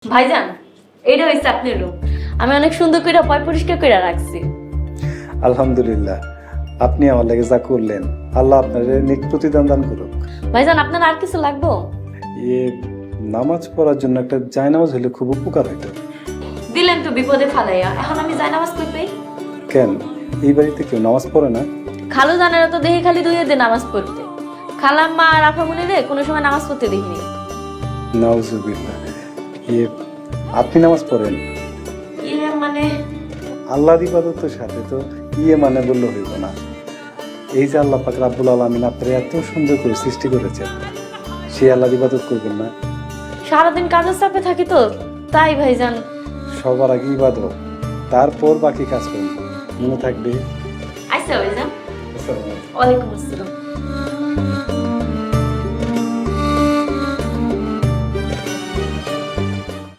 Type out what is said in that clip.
ভাইজান, এইটা হইছে আপনার রুম। আমি অনেক সুন্দর করে পরিষ্কার করে রাখছি। আলহামদুলিল্লাহ, আপনি আমার লাগে যা করলেন আল্লাহ আপনার নেক প্রতিদান দান করুক। ভাইজান, আপনার আর কিছু লাগবো? নামাজ পড়ার জন্য একটা জায়নামাজ হলে খুব উপকার হইতো। দিলেন তো বিপদে ফালাইয়া, এখন আমি যাই নামাজ পড়তে। কেন, এই বাড়িতে কেউ নামাজ পড়ে না? খালু জানারা তো দেখি খালি দুই দিন নামাজ পড়তে। খালাম্মা আর আফামুনি রে কোনো সময় নামাজ পড়তে দেখিনি। নাউজুবিল্লাহ। আপনি নামাজ পড়েন? মানে আল্লাহর ইবাদতের সাথে তো মানে বললে হইব না। এই যে আল্লাহ পাক রাব্বুল আলামিন আপনার এত সুন্দর করে সৃষ্টি করেছেন, সেই আল্লাহর ইবাদত করবেন না? সারাদিন কাজের চাপে থাকি তো, তাই ভাইজান। সবার আগে ইবাদত, তারপর বাকি কাজ করুন, মনে থাকবে। আচ্ছা ভাইজান। আসসালামু আলাইকুম। ওয়ালাইকুম আসসালাম।